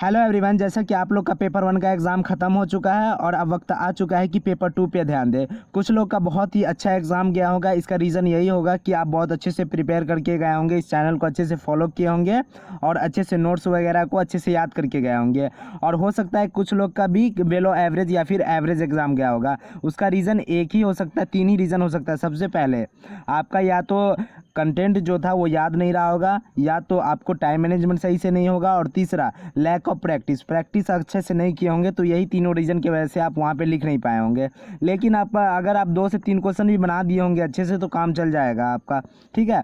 Hello everyone, जैसा कि आप लोग का पेपर 1 का एग्ज़ाम ख़त्म हो चुका है और अब वक्त आ चुका है कि पेपर 2 पे ध्यान दें। कुछ लोग का बहुत ही अच्छा एग्ज़ाम गया होगा। इसका रीज़न यही होगा कि आप बहुत अच्छे से प्रिपेयर करके गए होंगे, इस चैनल को अच्छे से फॉलो किए होंगे और अच्छे से नोट्स वगैरह को अच्छे से याद करके गए होंगे। और हो सकता है कुछ लोग का भी बिलो एवरेज या फिर एवरेज एग्ज़ाम गया होगा। उसका रीज़न एक ही हो सकता है, 3 ही रीज़न हो सकता है। सबसे पहले आपका या तो कंटेंट जो था वो याद नहीं रहा होगा, या तो आपको टाइम मैनेजमेंट सही से नहीं होगा, और तीसरा लैक ऑफ प्रैक्टिस अच्छे से नहीं किए होंगे। तो यही तीनों रीज़न की वजह से आप वहाँ पे लिख नहीं पाए होंगे। लेकिन आप अगर आप 2 से 3 क्वेश्चन भी बना दिए होंगे अच्छे से तो काम चल जाएगा आपका। ठीक है,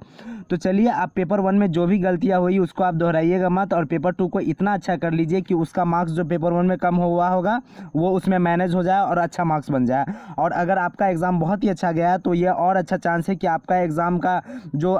तो चलिए आप पेपर 1 में जो भी गलतियाँ हुई उसको आप दोहराइएगा मत, और पेपर 2 को इतना अच्छा कर लीजिए कि उसका मार्क्स जो पेपर 1 में कम हुआ होगा वो उसमें मैनेज हो जाए और अच्छा मार्क्स बन जाए। और अगर आपका एग्ज़ाम बहुत ही अच्छा गया है तो ये और अच्छा चांस है कि आपका एग्ज़ाम का जो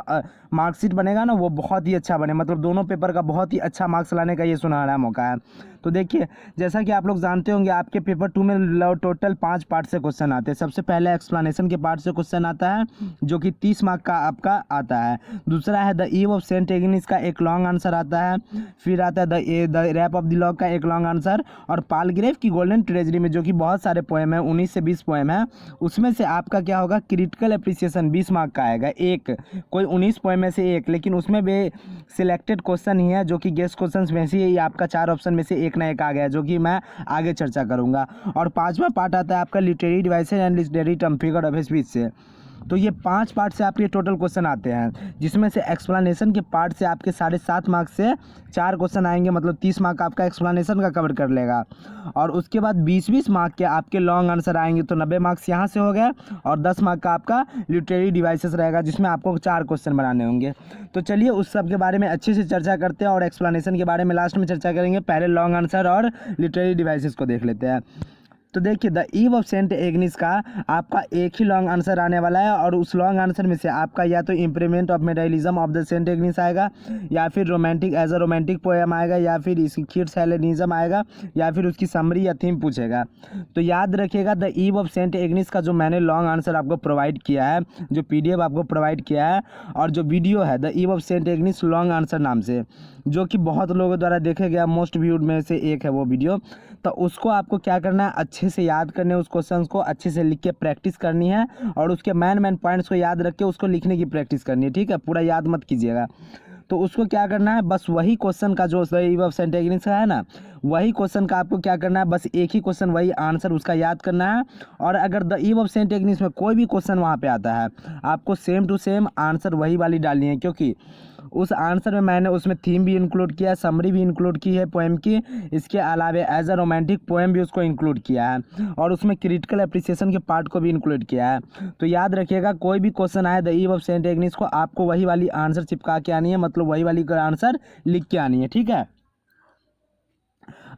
मार्कशीट बनेगा ना वो बहुत ही अच्छा बने, मतलब दोनों पेपर का बहुत ही अच्छा मार्क्स लाने का ये सुनहरा मौका है। तो देखिए, जैसा कि आप लोग जानते होंगे आपके पेपर 2 में टोटल 5 पार्ट से क्वेश्चन आते हैं। सबसे पहले एक्सप्लेनेशन के पार्ट से क्वेश्चन आता है जो कि 30 मार्क का आपका आता है। दूसरा है the ewe of Saint Agnes का एक लॉन्ग आंसर आता है। फिर आता है the rap of the Lock का एक लॉन्ग आंसर। और पालग्रेव की गोल्डन ट्रेजरी में जो कि बहुत सारे पोएम है, 19 से 20 पोएम है, उसमें से आपका क्या होगा, क्रिटिकल एप्रिसिएशन 20 मार्क का आएगा। एक कोई 19 पोएम में से एक, लेकिन उसमें भी सिलेक्टेड क्वेश्चन ही है जो कि गेस्ट क्वेश्चन में से ही आपका 4 ऑप्शन में से एक ना एक आ गया, जो कि मैं आगे चर्चा करूंगा। और 5वां पार्ट आता है आपका literary devices and literary term figure of speech से। तो ये 5 पार्ट से आपके टोटल क्वेश्चन आते हैं, जिसमें से एक्सप्लेनेशन के पार्ट से आपके 7.5 मार्क्स से 4 क्वेश्चन आएंगे, मतलब 30 मार्क आपका एक्सप्लेनेशन का कवर कर लेगा। और उसके बाद 20-20 मार्क के आपके लॉन्ग आंसर आएंगे, तो 90 मार्क्स यहाँ से हो गए। और 10 मार्क का आपका लिटरेरी डिवाइसेस रहेगा, जिसमें आपको 4 क्वेश्चन बनाने होंगे। तो चलिए उस सब के बारे में अच्छे से चर्चा करते हैं, और एक्सप्लेनेशन के बारे में लास्ट में चर्चा करेंगे। पहले लॉन्ग आंसर और लिटरेरी डिवाइसेस को देख लेते हैं। तो देखिए, the ewe of Saint Agnes का आपका एक ही लॉन्ग आंसर आने वाला है, और उस लॉन्ग आंसर में से आपका या तो improvement of medievalism of the Saint Agnes आएगा, या फिर romantic age a romantic poem आएगा, या फिर स्किट्स हेलेनिज्म आएगा, या फिर उसकी समरी या थीम पूछेगा। तो याद रखिएगा, the ewe of Saint Agnes का जो मैंने लॉन्ग आंसर आपको प्रोवाइड किया है, जो PDF आपको प्रोवाइड किया है, और जो वीडियो है the ewe of Saint Agnes long answer नाम से, जो कि बहुत लोगों द्वारा देखे गया मोस्ट व्यूड में से एक है वो वीडियो, तो उसको आपको क्या करना है, अच्छे से याद करने, उस क्वेश्चन को अच्छे से लिख के प्रैक्टिस करनी है, और उसके मेन पॉइंट्स को याद रख के उसको लिखने की प्रैक्टिस करनी है। ठीक है, पूरा याद मत कीजिएगा। तो उसको क्या करना है, बस वही क्वेश्चन का जो the ewe of Saint Agnes का है ना, वही क्वेश्चन का आपको क्या करना है, बस एक ही क्वेश्चन वही आंसर उसका याद करना है। और अगर the ewe of Saint Agnes में कोई भी क्वेश्चन वहाँ पे आता है, आपको सेम टू सेम आंसर वही वाली डालनी है, क्योंकि उस आंसर में मैंने उसमें थीम भी इंक्लूड किया है, समरी भी इंक्लूड की है पोएम की, इसके अलावा एज अ रोमांटिक पोएम भी उसको इंक्लूड किया है, और उसमें क्रिटिकल एप्रिसिएशन के पार्ट को भी इंक्लूड किया है। तो याद रखिएगा, कोई भी क्वेश्चन आए the ewe of Saint Agnes को, आपको वही वाली आंसर चिपका के आनी है, मतलब वही वाली आंसर लिख के आनी है। ठीक है,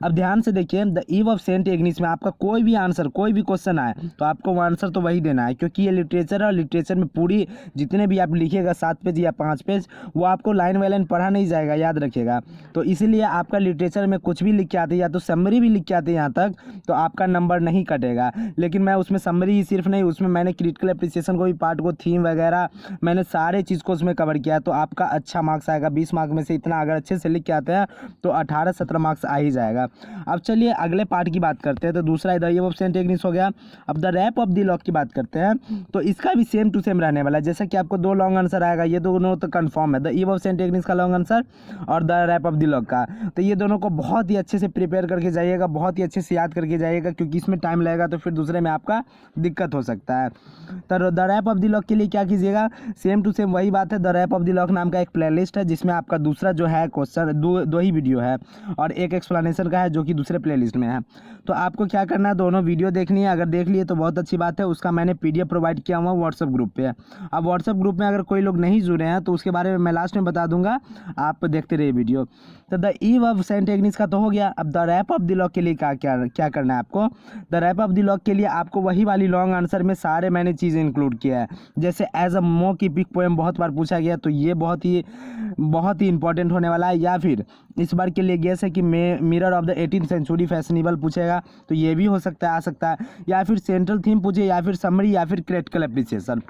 अब ध्यान से देखिए, the ewe of Saint Agnes में आपका कोई भी आंसर, कोई भी क्वेश्चन आए तो आपको वो आंसर तो वही देना है, क्योंकि ये लिटरेचर है, और लिटरेचर में पूरी जितने भी आप लिखिएगा 7 पेज या 5 पेज, वो आपको लाइन बाई लाइन पढ़ा नहीं जाएगा, याद रखिएगा। तो इसीलिए आपका लिटरेचर में कुछ भी लिख के आते या तो समरी भी लिख के आते यहाँ तक, तो आपका नंबर नहीं कटेगा। लेकिन मैं उसमें समरी ही सिर्फ नहीं, उसमें मैंने क्रिटिकल एप्रिसिएशन को भी पार्ट को, थीम वगैरह, मैंने सारे चीज़ को उसमें कवर किया, तो आपका अच्छा मार्क्स आएगा। 20 मार्क में से इतना अगर अच्छे से लिख के आते हैं तो 18-17 मार्क्स आ ही जाएगा। अब चलिए अगले पार्ट की बात करते हैं। तो दूसरा the ewe of Saint Agnes हो गया। अब the rap of the Lock की बात करते हैं, तो इसका भी सेम टू सेम रहने वाला है। जैसा कि आपको 2 लॉन्ग आंसर आएगा, ये दोनों तो कंफर्म है, the ewe of Saint Agnes का लॉन्ग आंसर और the rap of the Lock का। तो ये दोनों को बहुत ही अच्छे से प्रिपेयर करके जाइएगा, बहुत ही अच्छे से याद करके जाइएगा, क्योंकि इसमें टाइम लगेगा तो फिर दूसरे में आपका दिक्कत हो सकता है। तो the rap of the Lock के लिए क्या कीजिएगा, सेम टू सेम वही बात है। The rap of the Lock नाम का एक प्लेलिस्ट है, जिसमें आपका दूसरा जो है क्वेश्चन, दो ही वीडियो है, और एक एक्सप्लेनेशन का है जो कि दूसरे प्लेलिस्ट में है। तो आपको क्या करना है, दोनों वीडियो देखनी है। अगर देख लिए तो बहुत अच्छी बात है, उसका मैंने PDF प्रोवाइड किया हुआ व्हाट्सएप ग्रुप पे। अब व्हाट्सएप ग्रुप में अगर कोई लोग नहीं जुड़े हैं तो उसके बारे में मैं लास्ट में बता दूंगा, आप देखते रहिए वीडियो। तो the ewe of Saint Agnes का तो हो गया। अब the rap of the Lock के लिए क्या करना है आपको, the rap of the Lock के लिए आपको वही वाली लॉन्ग आंसर में सारे मैंने चीज़ें इंक्लूड किया है। जैसे एज अ मो की पिक पोएम बहुत बार पूछा गया, तो ये बहुत ही इंपॉर्टेंट होने वाला है। या फिर इस बार के लिए गेस है कि mirror of the 18th century fashionable पूछेगा, तो ये भी हो सकता है, आ सकता है। या फिर सेंट्रल थीम पूछे, या फिर समरी, या फिर क्रिटिकल एप्रिसिएशन।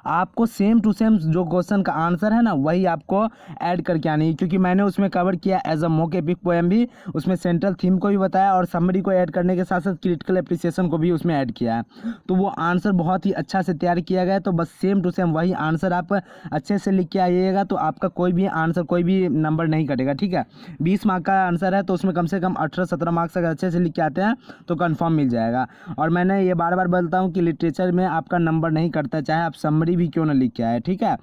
आपको सेम टू सेम जो क्वेश्चन का आंसर है ना वही आपको ऐड करके आनी है, क्योंकि मैंने उसमें कवर किया as a mock epic poem भी, उसमें सेंट्रल थीम को भी बताया और समरी को ऐड करने के साथ साथ क्रिटिकल एप्रिसिएशन को भी उसमें ऐड किया है। तो वो आंसर बहुत ही अच्छा से तैयार किया गया है। तो बस सेम टू सेम वही आंसर आप अच्छे से लिख के आइएगा तो आपका कोई भी आंसर, कोई भी नंबर नहीं कटेगा, ठीक है। 20 मार्क का आंसर है तो उसमें कम से कम 18-17 मार्क्स अगर अच्छे से लिख के आते हैं तो कन्फर्म मिल जाएगा। और मैंने ये बार बार बोलता हूँ कि लिटरेचर में आपका नंबर नहीं कटता, चाहे आप समरी भी क्यों ना लिख के आए, ठीक है।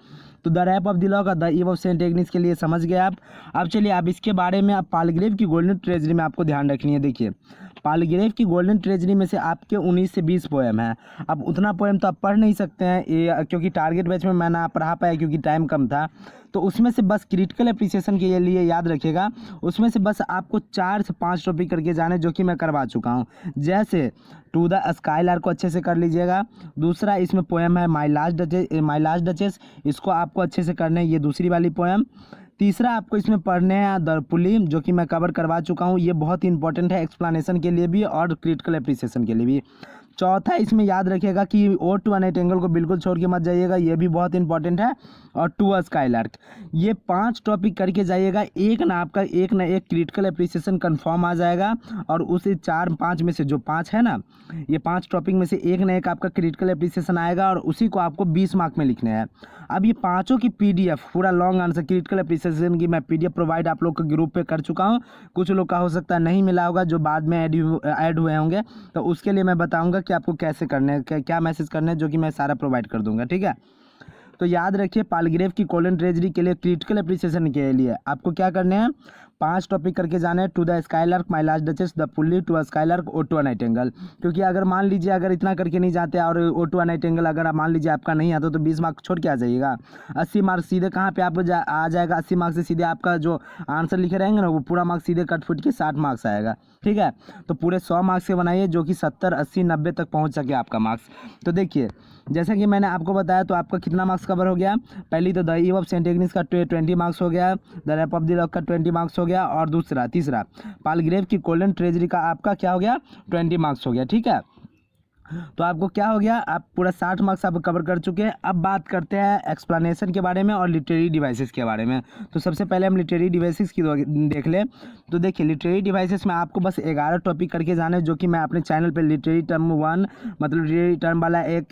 तो the rap of the law का the ewe of Saint Agnes के लिए समझ गए आप। अब चलिए अब इसके बारे में, अब पालग्रेव की गोल्डन ट्रेजरी में आपको ध्यान रखनी है। देखिए पालग्रेव की गोल्डन ट्रेजरी में से आपके 19 से 20 पोएम हैं। अब उतना पोएम तो आप पढ़ नहीं सकते हैं ये, क्योंकि टारगेट बैच में मैं ना पढ़ा पाया क्योंकि टाइम कम था। तो उसमें से बस क्रिटिकल एप्रिसिएशन के लिए याद रखिएगा, उसमें से बस आपको 4 से 5 टॉपिक करके जाने जो कि मैं करवा चुका हूँ। जैसे टू द स्काईलार को अच्छे से कर लीजिएगा। दूसरा इसमें पोएम है माई लास्ट डचेस, इसको आपको अच्छे से करना है, ये दूसरी वाली पोएम। तीसरा आपको इसमें पढ़ने हैं द पुली, जो कि मैं कवर करवा चुका हूँ, ये बहुत ही इंपॉर्टेंट है एक्सप्लेनेशन के लिए भी और क्रिटिकल एप्रिसिएशन के लिए भी। चौथा इसमें याद रखिएगा कि ओ टू अ एंगल को बिल्कुल छोड़ के मत जाइएगा, ये भी बहुत इंपॉर्टेंट है। और टू अ स्काईलार्क, ये 5 टॉपिक करके जाइएगा, एक ना एक क्रिटिकल एप्रिसिएशन कंफर्म आ जाएगा। और उसे 4-5 में से जो 5 है ना, ये 5 टॉपिक में से एक ना एक आपका क्रिटिकल एप्रिसिएशन आएगा और उसी को आपको 20 मार्क में लिखने हैं। अब ये पाँचों की PDF पूरा लॉन्ग आंसर क्रिटिकल एप्रिसिएशन की मैं PDF प्रोवाइड आप लोग के ग्रुप पे कर चुका हूँ। कुछ लोग का हो सकता है नहीं मिला होगा, जो बाद में ऐड हुए होंगे, तो उसके लिए मैं बताऊँगा कि आपको कैसे करने हैं, क्या मैसेज करने हैं, जो कि मैं सारा प्रोवाइड कर दूंगा, ठीक है। तो याद रखिए पालग्रेव की गोल्डन ट्रेजरी के लिए क्रिटिकल एप्रिसिएशन के लिए आपको क्या करने हैं, 5 टॉपिक करके जाने हैं। To the skylark, my last duchess, the pulley, to a skylark, ode to a nightingale. क्योंकि अगर मान लीजिए अगर इतना करके नहीं जाते और ओ टू अ नाइटिंगेल अगर आप मान लीजिए आपका नहीं आता तो 20 मार्क छोड़ के आ जाइएगा। 80 मार्क सीधे कहाँ पे आप आ जाएगा, 80 मार्क से सीधे आपका जो आंसर लिखे रहेंगे ना वो पूरा मार्क्स सीधे कट फुट के 60 मार्क्स आएगा, ठीक है। तो पूरे 100 मार्क्स से बनाइए जो कि 70, 80, 90 तक पहुँच सके आपका मार्क्स। तो देखिए जैसा कि मैंने आपको बताया, तो आपका कितना मार्क्स कवर हो गया। पहली तो the ewe of Saint Agnes का 20 मार्क्स हो गया, the rap of the law का 20 मार्क्स हो गया, और तीसरा पालग्रेव की गोल्डन ट्रेजरी का आपका क्या हो गया, 20 मार्क्स हो गया, ठीक है। तो आपको क्या हो गया, आप पूरा 60 मार्क्स आप कवर कर चुके हैं। अब बात करते हैं एक्सप्लेनेशन के बारे में और लिटरेरी डिवाइसेस के बारे में। तो सबसे पहले हम लिटरेरी डिवाइसेस की देख लें। तो देखिए लिटरेरी डिवाइसेस में आपको बस 11 टॉपिक करके जाना है, जो कि मैं अपने चैनल पे लिटरेरी टर्म 1 मतलब लिटरेरी टर्म वाला एक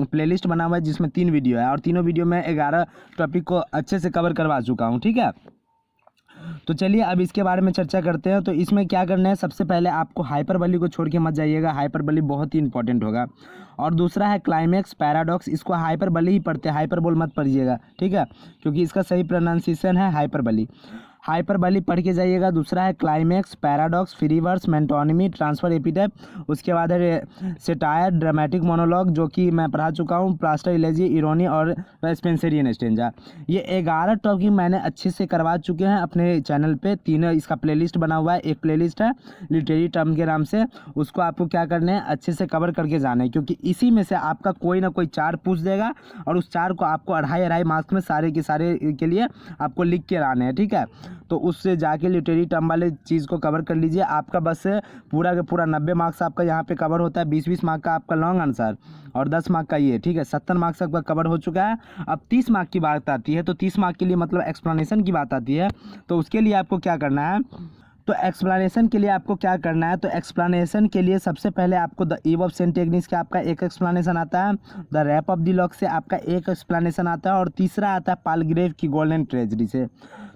प्लेलिस्ट बना हुआ है जिसमें 3 वीडियो है और तीनों वीडियो में 11 टॉपिक को अच्छे से कवर करवा चुका हूँ, ठीक है। तो चलिए अब इसके बारे में चर्चा करते हैं। तो इसमें क्या करना है, सबसे पहले आपको हाइपरबोली को छोड़ के मत जाइएगा, हाइपरबोली बहुत ही इंपॉर्टेंट होगा। और दूसरा है क्लाइमेक्स पैराडॉक्स, इसको हाइपरबोली ही पढ़ते हैं, हाइपरबोल मत पढ़िएगा, ठीक है, क्योंकि इसका सही प्रोनाउंसिएशन है हाइपरबोली। हाइपरबोली पढ़ के जाइएगा। दूसरा है क्लाइमेक्स पैराडॉक्स, फ्रीवर्स, मेंटोनिमी, ट्रांसफर एपिटाइप। उसके बाद है सेटायर, ड्रामेटिक मोनोलॉग, जो कि मैं पढ़ा चुका हूँ, प्लास्टर इलेजी, इरोनी और स्पेंसरियन स्टेंजा। ये 11 टॉपिक मैंने अच्छे से करवा चुके हैं अपने चैनल पे। तीनों इसका प्लेलिस्ट बना हुआ है, एक प्लेलिस्ट है लिटरेरी टर्म के नाम से, उसको आपको क्या करना है अच्छे से कवर करके जाना है, क्योंकि इसी में से आपका कोई ना कोई 4 पूछ देगा और उस 4 को आपको 2.5 मार्क्स में सारे के सारे के लिए आपको लिख के लाने हैं, ठीक है। तो उससे जाके लिटरेरी टर्म वाले चीज़ को कवर कर लीजिए। आपका बस पूरा का पूरा 90 मार्क्स आपका यहाँ पे कवर होता है। 20-20 मार्क का आपका लॉन्ग आंसर और 10 मार्क का ये, ठीक है, 70 मार्क्स आपका कवर हो चुका है। अब 30 मार्क की बात आती है, तो 30 मार्क के लिए मतलब एक्सप्लेनेशन की बात आती है। तो उसके लिए आपको क्या करना है, तो एक्सप्लेनेशन के लिए आपको क्या करना है, तो एक्सप्लेनेशन के लिए सबसे पहले आपको the ewe of Saint Agnes का आपका एक एक्सप्लेनेशन आता है, the rap of the lock से आपका एक एक्सप्लेनेशन आता है और तीसरा आता है पालग्रेव की गोल्डन ट्रेजरी से।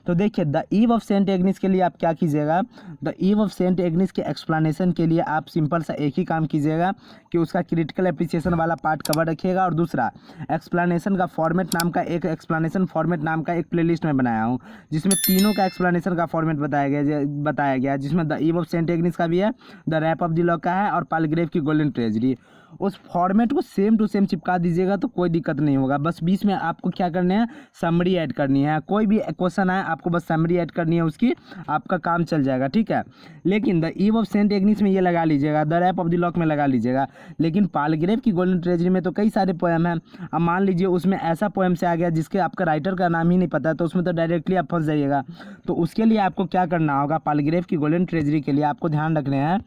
तो देखिए the ewe of Saint Agnes के लिए आप क्या कीजिएगा, the ewe of Saint Agnes के एक्सप्लेनेशन के लिए आप सिंपल सा एक ही काम कीजिएगा कि उसका क्रिटिकल एप्रिसिएशन वाला पार्ट कवर रखिएगा। और दूसरा एक्सप्लेनेशन का फॉर्मेट नाम का एक एक्सप्लेनेशन फॉर्मेट नाम का एक प्लेलिस्ट में बनाया हूँ, जिसमें तीनों का एक्सप्लेनेशन का फॉर्मेट बताया गया है, जिसमें the ewe of Saint Agnes का भी है, the rap of the lock का है और पालग्रेव की गोल्डन ट्रेजरी। उस फॉर्मेट को सेम टू सेम चिपका दीजिएगा तो कोई दिक्कत नहीं होगा। बस बीच में आपको क्या करना है, समरी ऐड करनी है। कोई भी क्वेश्चन आए आपको बस समरी ऐड करनी है उसकी, आपका काम चल जाएगा, ठीक है। लेकिन the ewe of Saint Agnes में ये लगा लीजिएगा, the rap of the lock में लगा लीजिएगा। लेकिन पालग्रेव की गोल्डन ट्रेजरी में तो कई सारे पोएम हैं। अब मान लीजिए उसमें ऐसा पोएम से आ गया जिसके आपका राइटर का नाम ही नहीं पता है, तो उसमें तो डायरेक्टली आप फंस जाइएगा। तो उसके लिए आपको क्या करना होगा, पालग्रेव की गोल्डन ट्रेजरी के लिए आपको ध्यान रखने हैं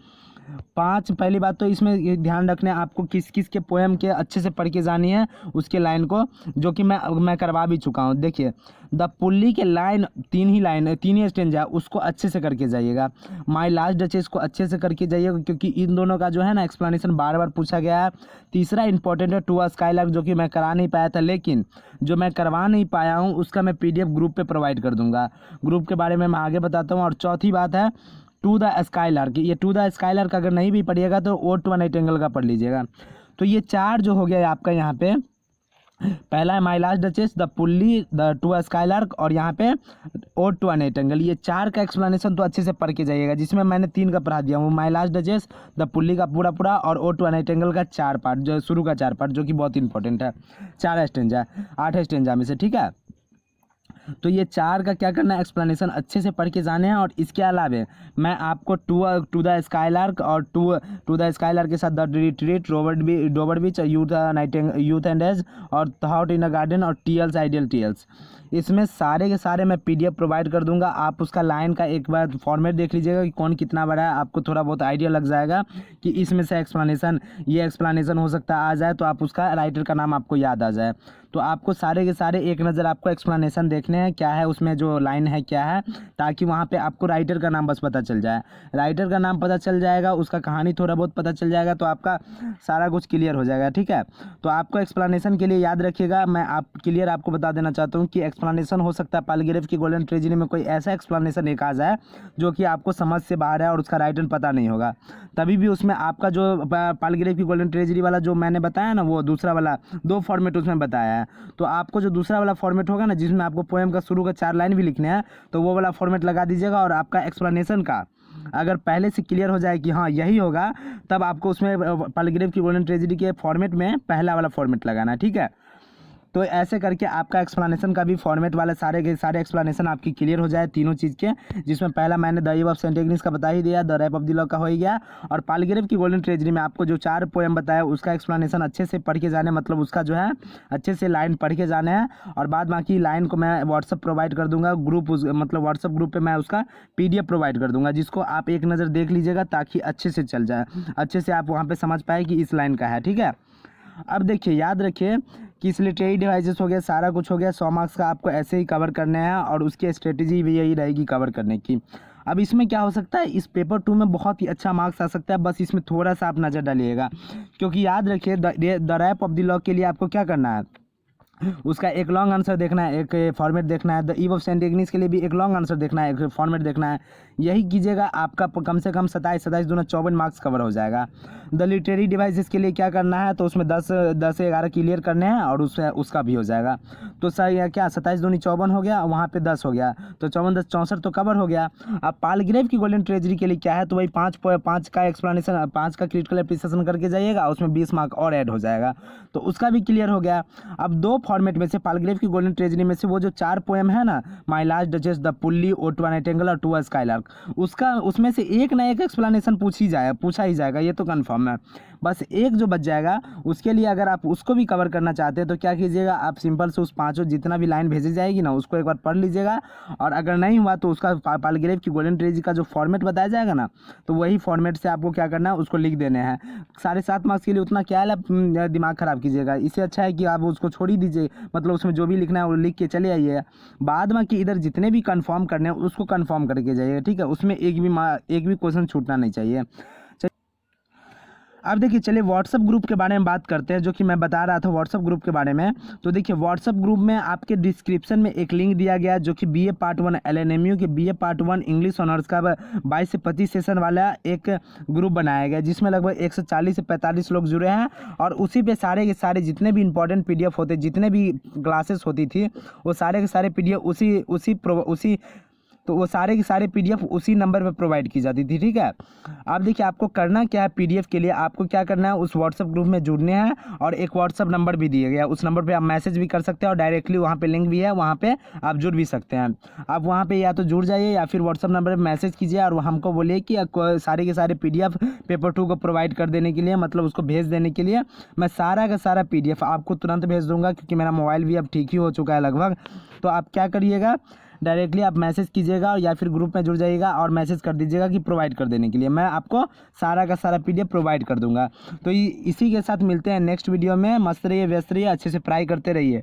5 पहली बात तो इसमें ये ध्यान रखना है आपको किस किस के पोएम के अच्छे से पढ़ के जानी है उसके लाइन को, जो कि मैं करवा भी चुका हूँ। देखिए द पुल्ली के लाइन 3 ही स्टेंजा उसको अच्छे से करके जाइएगा। माई लास्ट डचेस को अच्छे से करके जाइएगा, क्योंकि इन दोनों का जो है ना एक्सप्लेनेशन बार बार पूछा गया है। तीसरा इंपॉर्टेंट है टू अ स्काईलार्क, जो कि मैं करा नहीं पाया था, लेकिन जो मैं करवा नहीं पाया हूँ उसका मैं PDF ग्रुप पे प्रोवाइड कर दूंगा। ग्रुप के बारे में मैं आगे बताता हूँ। और चौथी बात है टू द स्काईलार्क। ये टू द स्काईलार्क अगर नहीं भी पढ़िएगा तो ओड टू अ नाइटिंगेल का पढ़ लीजिएगा। तो ये 4 जो हो गया आपका यहाँ पे, पहला है my last duchess, the pulley, the to a skylark और यहाँ पे ओड टू अ नाइटिंगेल। ये 4 का एक्सप्लेनेशन तो अच्छे से पढ़ के जाइएगा, जिसमें मैंने 3 का पढ़ा दिया हूँ। माई लास्ट डचेस, द पुल्ली का पूरा और ओड टू अ नाइटिंगेल का 4 पार्ट, जो शुरू का 4 पार्ट, जो कि बहुत इंपॉर्टेंट है। 4 स्टेंजा 8 स्टेंजा में से, ठीक है। तो ये 4 का क्या करना है एक्सप्लेनेशन अच्छे से पढ़ के जाने हैं। और इसके अलावा मैं आपको टू द स्काईलार्क और टू द स्काईलार्क के साथ the retreat, Dover Beach, youth and age और थॉट इन अ गार्डन और टीएल्स आइडियल टीएल्स, इसमें सारे के सारे मैं PDF प्रोवाइड कर दूंगा। आप उसका लाइन का एक बार फॉर्मेट देख लीजिएगा कि कौन कितना बड़ा है, आपको थोड़ा बहुत आइडिया लग जाएगा कि इसमें से ये एक्सप्लेनेशन हो सकता है आ जाए, तो आप उसका राइटर का नाम आपको याद आ जाए। तो आपको सारे के सारे एक नज़र आपको एक्सप्लेनेशन देखने हैं क्या है उसमें, जो लाइन है क्या है, ताकि वहाँ पे आपको राइटर का नाम बस पता चल जाए। राइटर का नाम पता चल जाएगा, उसका कहानी थोड़ा बहुत पता चल जाएगा, तो आपका सारा कुछ क्लियर हो जाएगा, ठीक है। तो आपको एक्सप्लेनेशन के लिए याद रखिएगा, मैं आपको बता देना चाहता हूँ कि एक्सप्लेनेशन हो सकता है पालग्रेव की गोल्डन ट्रेजेडी में कोई ऐसा एक्सप्लेनेशन एक आ जाए जो कि आपको समझ से बाहर है और उसका राइटर पता नहीं होगा, तभी भी उसमें आपका जो पालग्रेव की गोल्डन ट्रेजेडी वाला जो मैंने बताया ना, वो दूसरा वाला 2 फॉर्मेट उसमें बताया है। तो आपको जो दूसरा वाला फॉर्मेट होगा ना, जिसमें आपको पोएम का शुरू का 4 लाइन भी लिखने हैं, तो वो वाला फॉर्मेट लगा दीजिएगा। और आपका एक्सप्लेनेशन का अगर पहले से क्लियर हो जाए कि हाँ यही होगा, तब आपको उसमें पालग्रेव की गोल्डन ट्रेजेडी के फॉर्मेट में पहला वाला फॉर्मेट लगाना है, ठीक है। तो ऐसे करके आपका एक्सप्लेनेशन का भी फॉर्मेट वाले सारे के सारे एक्सप्लेनेशन आपकी क्लियर हो जाए तीनों चीज़ के, जिसमें पहला मैंने the ewe of saint Agnes का बता ही दिया, the rap of the lock का हो ही गया। और पालग्रेव की गोल्डन ट्रेजेडी में आपको जो 4 पोएम बताया उसका एक्सप्लेनेशन अच्छे से पढ़ के जाने, मतलब उसका जो है अच्छे से लाइन पढ़ के जाने हैं। और बाद बाकी लाइन को मैं व्हाट्सअप प्रोवाइड कर दूंगा, मतलब व्हाट्सअप ग्रुप पर मैं उसका PDF प्रोवाइड कर दूंगा, जिसको आप एक नज़र देख लीजिएगा ताकि अच्छे से चल जाए, अच्छे से आप वहाँ पर समझ पाए कि इस लाइन का है, ठीक है। अब देखिए याद रखिए कि इस लिटरेरी डिवाइसेस हो गया, सारा कुछ हो गया, 100 मार्क्स का आपको ऐसे ही कवर करने हैं और उसकी स्ट्रेटेजी भी यही रहेगी कवर करने की। अब इसमें क्या हो सकता है, इस पेपर 2 में बहुत ही अच्छा मार्क्स आ सकता है, बस इसमें थोड़ा सा आप नज़र डालिएगा, क्योंकि याद रखिए the rap of the lock के लिए आपको क्या करना है, उसका एक लॉन्ग आंसर देखना है, एक फॉर्मेट देखना है। The ewe of saint Agnes के लिए भी एक लॉन्ग आंसर देखना है, एक फॉर्मेट देखना है। यही कीजिएगा, आपका कम से कम 27 दूना 54 मार्क्स कवर हो जाएगा। द लिटरेरी डिवाइसेस के लिए क्या करना है, तो उसमें 10 से 11 क्लियर करने हैं और उसका भी हो जाएगा। तो सर क्या 27 दूनी 54 हो गया, वहाँ पे 10 हो गया, तो 54 10 64 तो कवर हो गया। अब पालग्रेव की गोल्डन ट्रेजेडी के लिए क्या है, तो वही 5 का एक्सप्लेनेशन, 5 का क्रिटिकल एप्रिसिएशन करके जाइएगा, उसमें 20 मार्क और ऐड हो जाएगा, तो उसका भी क्लियर हो गया। अब 2 फॉर्मेट में से पालग्रेव की गोल्डन ट्रेजेडी में से वो जो 4 पोएम है ना, my last duchess, the pulley, ode to a nightingale और टू अ स्काईलार्क, उसमें से एक ना एक एक्सप्लेनेशन पूछा ही जाएगा, ये तो कंफर्म है। बस एक जो बच जाएगा, उसके लिए अगर आप उसको भी कवर करना चाहते हैं तो क्या कीजिएगा, आप सिंपल से उस 5 जितना भी लाइन भेजी जाएगी ना, उसको एक बार पढ़ लीजिएगा। और अगर नहीं हुआ तो उसका पालग्रेव की गोल्डन ट्रेजेडी का जो फॉर्मेट बताया जाएगा ना, तो वही फॉर्मेट से आपको क्या करना है, उसको लिख देने हैं। 7.5 मार्क्स के लिए उतना क्या है, दिमाग ख़राब कीजिएगा, इससे अच्छा है कि आप उसको छोड़ ही दीजिए, मतलब उसमें जो भी लिखना है वो लिख के चले आइए। बाद में कि इधर जितने भी कंफर्म करने हैं उसको कंफर्म करके जाइएगा, ठीक है। उसमें एक भी क्वेश्चन छूटना नहीं चाहिए। अब देखिए चलिए व्हाट्सअप ग्रुप के बारे में बात करते हैं, जो कि मैं बता रहा था व्हाट्सअप ग्रुप के बारे में। तो देखिए व्हाट्सअप ग्रुप में आपके डिस्क्रिप्शन में एक लिंक दिया गया है, जो कि BA पार्ट 1 LNMU के BA पार्ट 1 इंग्लिश ऑनर्स का 22 से 25 सेशन वाला एक ग्रुप बनाया गया, जिसमें लगभग 140 से 45 लोग जुड़े हैं। और उसी पे सारे के सारे जितने भी इंपॉर्टेंट PDF होते, जितने भी क्लासेस होती थी, वो सारे के सारे PDF उसी तो वो सारे के सारे PDF उसी नंबर पे प्रोवाइड की जाती थी, ठीक है। अब देखिए आपको करना क्या है, PDF के लिए आपको क्या करना है, उस व्हाट्सअप ग्रुप में जुड़ने हैं। और एक व्हाट्सअप नंबर भी दिया गया है, उस नंबर पे आप मैसेज भी कर सकते हैं और डायरेक्टली वहाँ पे लिंक भी है, वहाँ पे आप जुड़ भी सकते हैं। आप वहाँ पे या तो जुड़ जाइए या फिर व्हाट्सअप नंबर पर मैसेज कीजिए और हमको बोलिए कि सारे के सारे PDF पेपर 2 को प्रोवाइड कर देने के लिए, मतलब उसको भेज देने के लिए। मैं सारा का सारा PDF आपको तुरंत भेज दूँगा, क्योंकि मेरा मोबाइल भी अब ठीक ही हो चुका है लगभग। तो आप क्या करिएगा, डायरेक्टली आप मैसेज कीजिएगा या फिर ग्रुप में जुड़ जाइएगा और मैसेज कर दीजिएगा कि प्रोवाइड कर देने के लिए। मैं आपको सारा का सारा PDF प्रोवाइड कर दूंगा। तो इसी के साथ मिलते हैं नेक्स्ट वीडियो में। मस्त रहिए, व्यस्त रहिए, अच्छे से पढ़ाई करते रहिए।